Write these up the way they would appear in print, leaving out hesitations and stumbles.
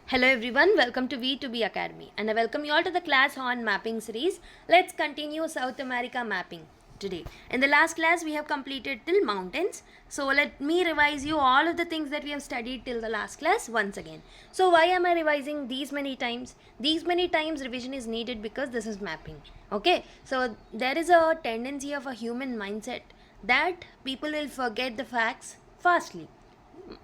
Hello everyone, welcome to V2B Academy and I welcome you all to the class on mapping series. Let's continue South America mapping today. In the last class we have completed till mountains. So let me revise you all of the things that we have studied till the last class once again. So why am I revising these many times? These many times revision is needed because this is mapping. Okay, so there is a tendency of a human mindset that people will forget the facts fastly.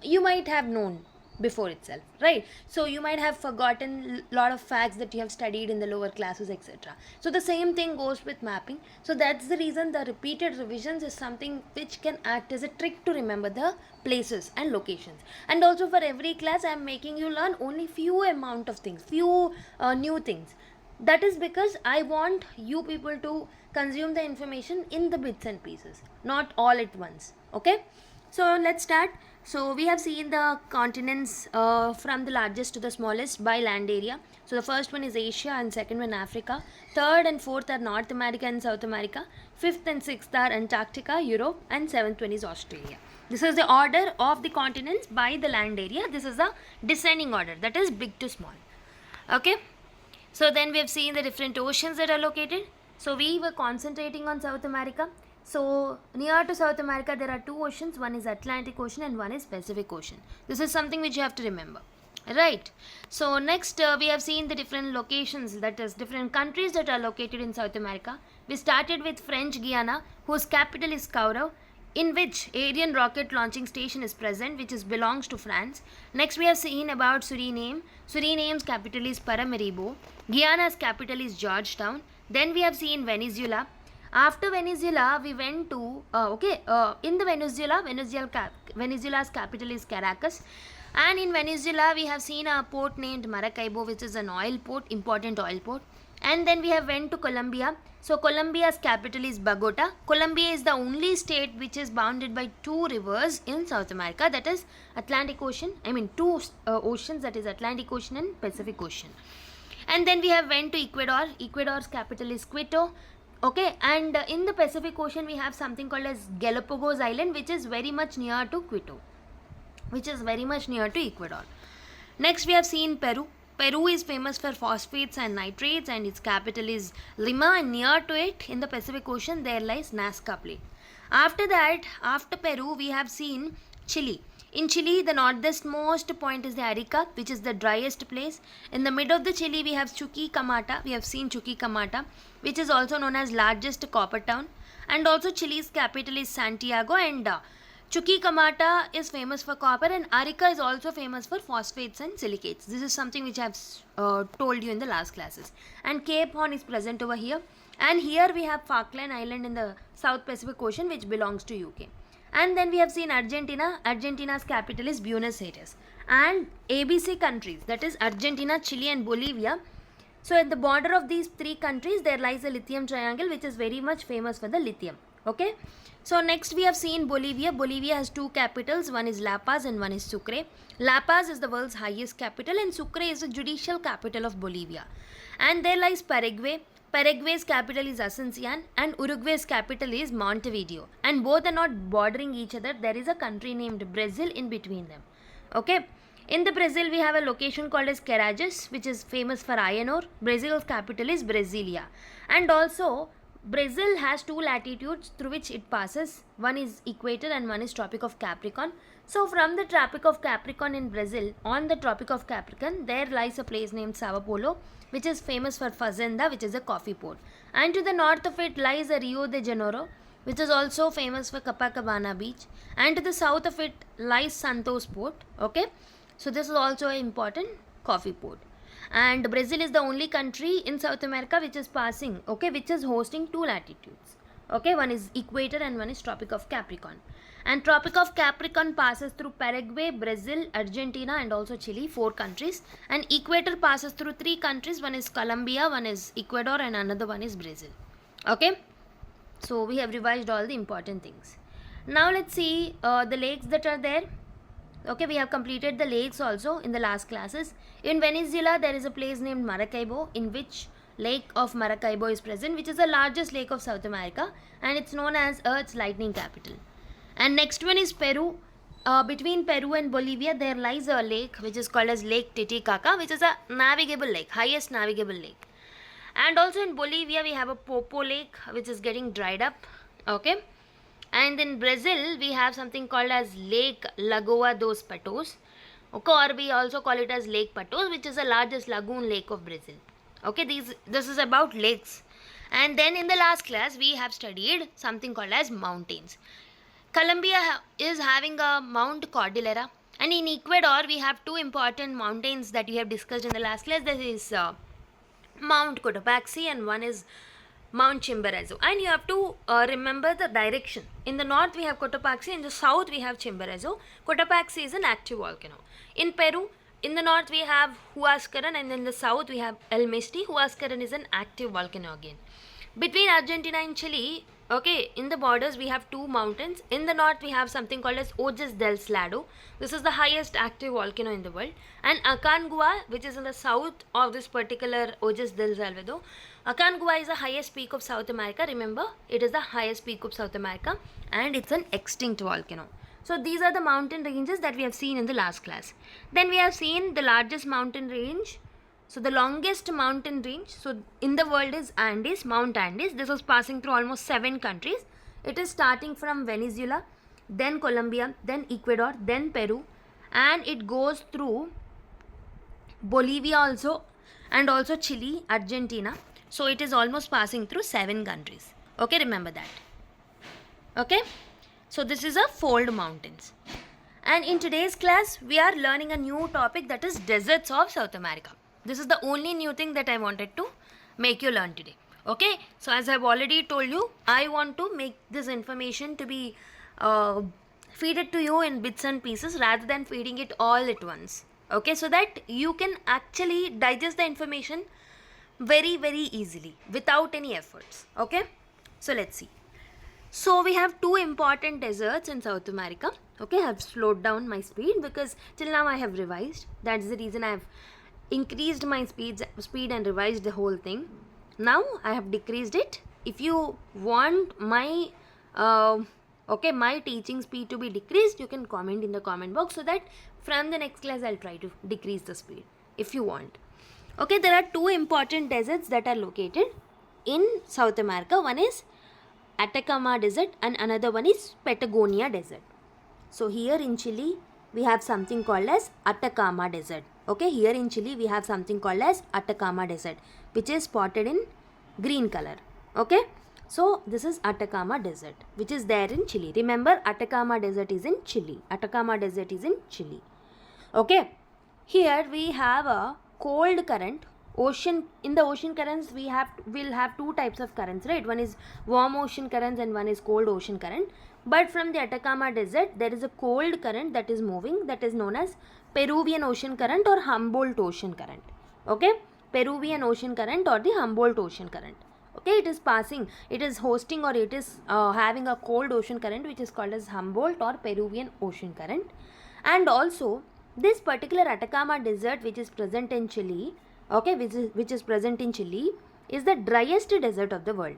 You might have known before itself, right? So you might have forgotten lot of facts that you have studied in the lower classes, etc. So the same thing goes with mapping. So that's the reason the repeated revisions is something which can act as a trick to remember the places and locations. And also for every class I am making you learn only few amount of things, few new things. That is because I want you people to consume the information in the bits and pieces, not all at once. Okay, so let's start. So we have seen the continents from the largest to the smallest by land area. So the first one is Asia and second one Africa. Third and fourth are North America and South America. Fifth and sixth are Antarctica, Europe, and seventh one is Australia. This is the order of the continents by the land area. This is the descending order, that is big to small. Okay. So then we have seen the different oceans that are located. So we were concentrating on South America. So near to South America there are two oceans, one is Atlantic Ocean and one is Pacific Ocean. This is something which you have to remember. Right. So next we have seen the different locations, that is different countries that are located in South America. We started with French Guiana, whose capital is Kourou, in which Ariane rocket launching station is present, which belongs to France. Next we have seen about Suriname. Suriname's capital is Paramaribo. Guyana's capital is Georgetown. Then we have seen Venezuela. After Venezuela we went to in the Venezuela's capital is Caracas, and in Venezuela we have seen a port named Maracaibo, which is an oil port, important oil port. And then we have went to Colombia. So Colombia's capital is Bogota. Colombia is the only state which is bounded by two rivers in South America, that is Atlantic Ocean, two oceans, that is Atlantic Ocean and Pacific Ocean. And then we have went to Ecuador. Ecuador's capital is Quito. Okay, and in the Pacific Ocean we have something called as Galapagos Island, which is very much near to Quito, which is very much near to Ecuador. Next we have seen Peru. Peru is famous for phosphates and nitrates and its capital is Lima, and near to it in the Pacific Ocean there lies Nazca Plate. After that, after Peru we have seen Chile. In Chile, the northernmost point is the Arica, which is the driest place. In the mid of the Chile, we have Chuquicamata. We have seen Chuquicamata, which is also known as largest copper town. And also Chile's capital is Santiago, and Chuquicamata is famous for copper, and Arica is also famous for phosphates and silicates. This is something which I have told you in the last classes. And Cape Horn is present over here. And here we have Falkland Island in the South Pacific Ocean, which belongs to UK. And then we have seen Argentina. Argentina's capital is Buenos Aires. And ABC countries, that is Argentina, Chile and Bolivia. So at the border of these three countries there lies a lithium triangle, which is very much famous for the lithium. Okay. So next we have seen Bolivia. Bolivia has two capitals, one is La Paz and one is Sucre. La Paz is the world's highest capital and Sucre is the judicial capital of Bolivia. And there lies Paraguay. Paraguay's capital is Asuncion and Uruguay's capital is Montevideo. And both are not bordering each other. There is a country named Brazil in between them. Okay. In the Brazil we have a location called as Carajás, which is famous for iron ore. Brazil's capital is Brasilia. And also Brazil has two latitudes through which it passes. One is equator and one is Tropic of Capricorn. So from the Tropic of Capricorn in Brazil, on the Tropic of Capricorn, there lies a place named Sao Paulo, which is famous for Fazenda, which is a coffee port. And to the north of it lies a Rio de Janeiro, which is also famous for Copacabana beach. And to the south of it lies Santos port. Okay, so this is also an important coffee port. And Brazil is the only country in South America which is passing, which is hosting two latitudes. Okay, one is equator and one is Tropic of Capricorn. And Tropic of Capricorn passes through Paraguay, Brazil, Argentina and also Chile, four countries. And equator passes through three countries, one is Colombia, one is Ecuador and another one is Brazil. Okay, so we have revised all the important things. Now let's see the lakes that are there. Okay, we have completed the lakes also in the last classes. In Venezuela, there is a place named Maracaibo, in which Lake of Maracaibo is present, which is the largest lake of South America and it's known as Earth's lightning capital. And next one is Peru. between Peru and Bolivia, there lies a lake which is called as Lake Titicaca, which is a navigable lake, highest navigable lake. And also in Bolivia, we have a Popo Lake which is getting dried up. Okay. And in Brazil, we have something called as Lake Lagoa dos Patos. Okay, or we also call it as Lake Patos, which is the largest lagoon lake of Brazil. Okay, this is about lakes. And then in the last class, we have studied something called as mountains. Colombia is having a Mount Cordillera, and in Ecuador we have two important mountains that we have discussed in the last class. That is Mount Cotopaxi and one is Mount Chimborazo. And you have to remember the direction. In the north we have Cotopaxi, in the south we have Chimborazo. Cotopaxi is an active volcano. In Peru, in the north we have Huascaran, and in the south we have El Misti. Huascaran is an active volcano again. Between Argentina and Chile, okay, in the borders we have two mountains. In the north we have something called as Ojos del Salado. This is the highest active volcano in the world. And Aconcagua, which is in the south of this particular Ojos del Salado. Aconcagua is the highest peak of South America. Remember, it is the highest peak of South America and it's an extinct volcano. So these are the mountain ranges that we have seen in the last class. Then we have seen the largest mountain range. So the longest mountain range, so in the world, is Andes, Mount Andes. This was passing through almost 7 countries. It is starting from Venezuela, then Colombia, then Ecuador, then Peru, and it goes through Bolivia also, and also Chile, Argentina. So it is almost passing through 7 countries. Okay, remember that. Okay, so this is a fold mountains. And in today's class, we are learning a new topic, that is deserts of South America. This is the only new thing that I wanted to make you learn today. Okay, so as I have already told you, I want to make this information to be feed it to you in bits and pieces rather than feeding it all at once. Okay, so that you can actually digest the information very, very easily without any efforts. Okay, so let's see. So we have two important deserts in South America. Okay, I have slowed down my speed because till now I have revised. That's the reason I have increased my speed and revised the whole thing. Now I have decreased it. If you want my my teaching speed to be decreased, you can comment in the comment box, so that from the next class I'll try to decrease the speed if you want. Okay, there are two important deserts that are located in South America. One is Atacama Desert and another one is Patagonia Desert. So here in Chile we have something called as Atacama Desert. Okay, here in Chile we have something called as Atacama Desert, which is spotted in green color. Okay, so this is Atacama Desert, which is there in Chile. Remember, Atacama Desert is in Chile. Atacama Desert is in Chile. Okay, here we have a cold current. Ocean, in the ocean currents we'll have two types of currents, right? One is warm ocean currents and one is cold ocean current. But from the Atacama Desert there is a cold current that is moving, that is known as Peruvian ocean current or Humboldt ocean current. Okay, Peruvian ocean current or the Humboldt ocean current. Okay, it is passing, it is hosting, or it is having a cold ocean current which is called as Humboldt or Peruvian ocean current. And also this particular Atacama Desert, which is present in Chile, okay, which is present in Chile, is the driest desert of the world.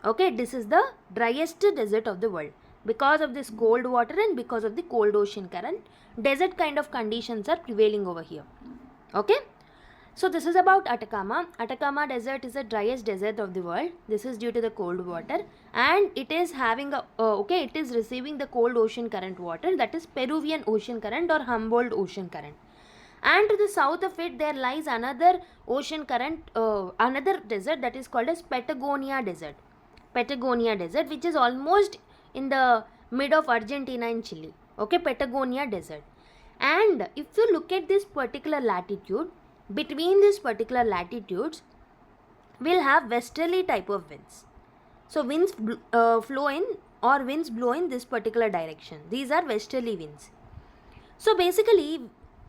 Okay, this is the driest desert of the world because of this cold water and because of the cold ocean current. Desert kind of conditions are prevailing over here. Okay, so this is about Atacama. Atacama Desert is the driest desert of the world. This is due to the cold water, and it is having a it is receiving the cold ocean current water, that is Peruvian ocean current or Humboldt ocean current. And to the south of it there lies another ocean current, another desert, that is called as Patagonia Desert. Patagonia Desert, which is almost in the mid of Argentina and Chile. Okay, Patagonia Desert. And if you look at this particular latitude, between these particular latitudes we'll have westerly type of winds. So winds flow in or winds blow in this particular direction. These are westerly winds. So basically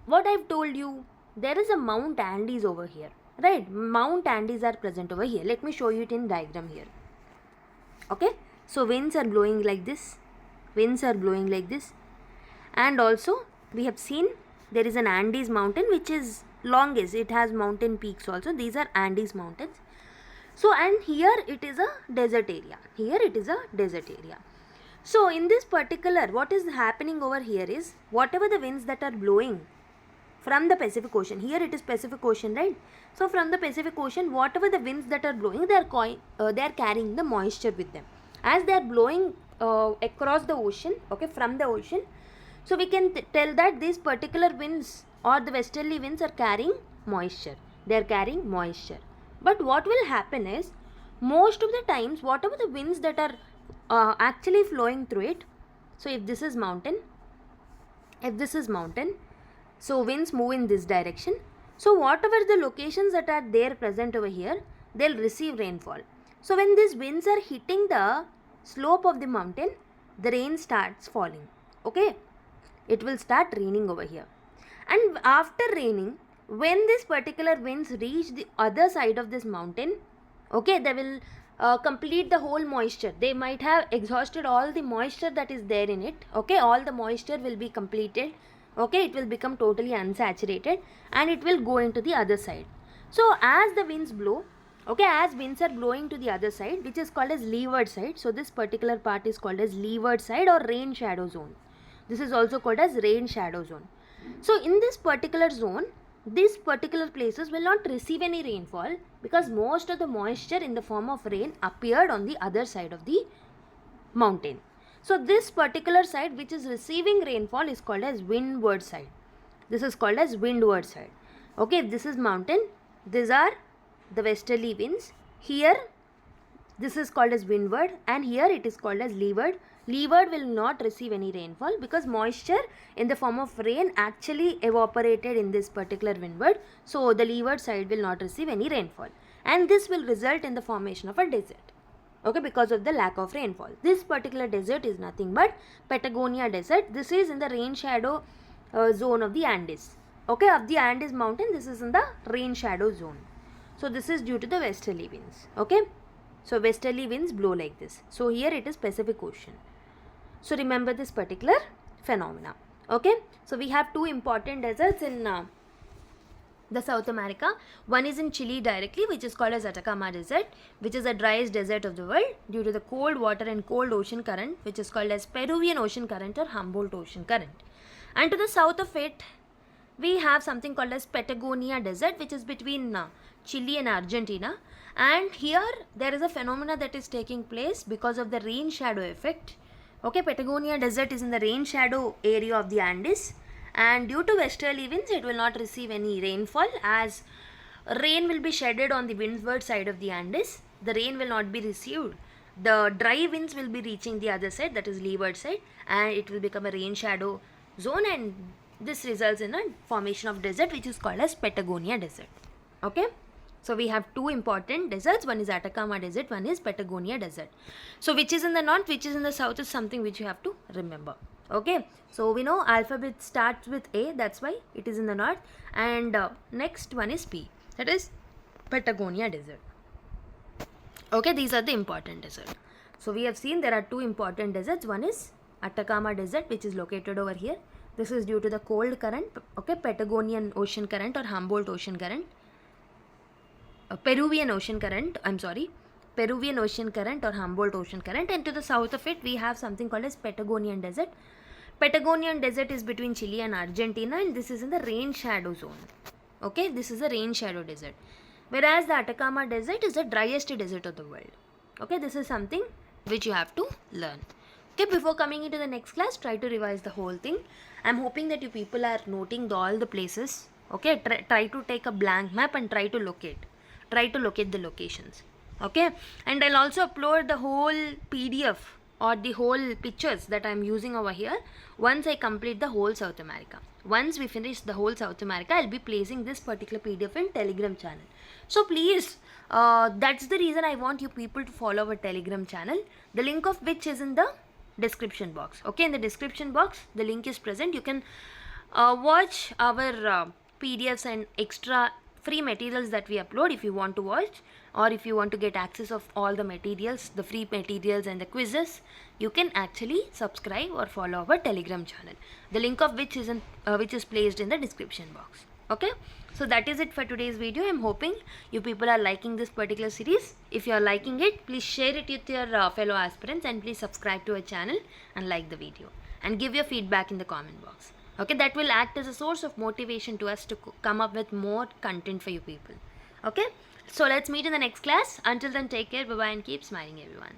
what I've told you, there is a Mount Andes over here, right? Mount Andes are present over here. Let me show you it in diagram here. Okay, so winds are blowing like this, winds are blowing like this, and also we have seen there is an Andes mountain which is longest, it has mountain peaks also. These are Andes mountains. So and here it is a desert area, here it is a desert area. So in this particular, what is happening over here is, whatever the winds that are blowing from the Pacific Ocean, here it is Pacific Ocean, right? So from the Pacific Ocean, whatever the winds that are blowing, they are carrying the moisture with them. As they are blowing across the ocean, okay, from the ocean, so we can tell that these particular winds or the westerly winds are carrying moisture. They are carrying moisture. But what will happen is, most of the times, whatever the winds that are actually flowing through it, so if this is mountain, so winds move in this direction. So whatever the locations that are there present over here, they'll receive rainfall. So when these winds are hitting the slope of the mountain, the rain starts falling. Okay, it will start raining over here. And after raining, when this particular winds reach the other side of this mountain, okay, they will complete the whole moisture. They might have exhausted all the moisture that is there in it. Okay, all the moisture will be completed. Okay, it will become totally unsaturated and it will go into the other side. So as the winds blow, okay, as winds are blowing to the other side, which is called as leeward side, so this particular part is called as leeward side or rain shadow zone. This is also called as rain shadow zone. So in this particular zone, these particular places will not receive any rainfall because most of the moisture in the form of rain appeared on the other side of the mountain. So this particular side which is receiving rainfall is called as windward side. This is called as windward side. Okay, if this is mountain, these are the westerly winds. Here this is called as windward and here it is called as leeward. Leeward will not receive any rainfall because moisture in the form of rain actually evaporated in this particular windward. So the leeward side will not receive any rainfall and this will result in the formation of a desert. Okay, because of the lack of rainfall. This particular desert is nothing but Patagonia desert. This is in the rain shadow zone of the Andes. Okay, of the Andes mountain, this is in the rain shadow zone. So this is due to the westerly winds. Okay, so westerly winds blow like this. So here it is Pacific Ocean. So remember this particular phenomena. Okay, so we have two important deserts in the South America. One is in Chile directly, which is called as Atacama Desert, which is the driest desert of the world due to the cold water and cold ocean current, which is called as Peruvian Ocean Current or Humboldt Ocean Current. And to the south of it, we have something called as Patagonia Desert, which is between Chile and Argentina. And here there is a phenomena that is taking place because of the rain shadow effect. Okay, Patagonia Desert is in the rain shadow area of the Andes. And due to westerly winds, it will not receive any rainfall as rain will be shedded on the windward side of the Andes. The rain will not be received. The dry winds will be reaching the other side, that is leeward side, and it will become a rain shadow zone and this results in a formation of desert which is called as Patagonia Desert. Okay, so we have two important deserts. One is Atacama Desert, one is Patagonia Desert. So which is in the north, which is in the south is something which you have to remember. Okay, so we know alphabet starts with A, that's why it is in the north, and next one is P, that is Patagonia Desert. Okay, these are the important deserts. So we have seen there are two important deserts. One is Atacama Desert, which is located over here. This is due to the cold current, okay, Patagonian Ocean Current or Humboldt Ocean Current, Peruvian Ocean Current or Humboldt Ocean Current. And to the south of it, we have something called as Patagonian Desert. Patagonian Desert is between Chile and Argentina and this is in the rain shadow zone. Okay, this is a rain shadow desert. Whereas the Atacama Desert is the driest desert of the world. Okay, this is something which you have to learn. Okay, before coming into the next class, try to revise the whole thing. I'm hoping that you people are noting all the places. Okay, try to take a blank map and try to locate the locations. Okay, and I'll also upload the whole PDF or the whole pictures that I'm using over here once I complete the whole South America. Once we finish the whole South America, I'll be placing this particular PDF in Telegram channel. So please, that's the reason I want you people to follow our Telegram channel, the link of which is in the description box. Okay, in the description box the link is present. You can watch our PDFs and extra free materials that we upload if you want to watch, or if you want to get access of all the materials, the free materials and the quizzes, you can actually subscribe or follow our Telegram channel, the link of which is placed in the description box. Okay, so that is it for today's video. I'm hoping you people are liking this particular series. If you are liking it, please share it with your fellow aspirants, and please subscribe to our channel and like the video and give your feedback in the comment box. Okay, that will act as a source of motivation to us to come up with more content for you people. Okay, so let's meet in the next class. Until then, take care, bye bye, and keep smiling everyone.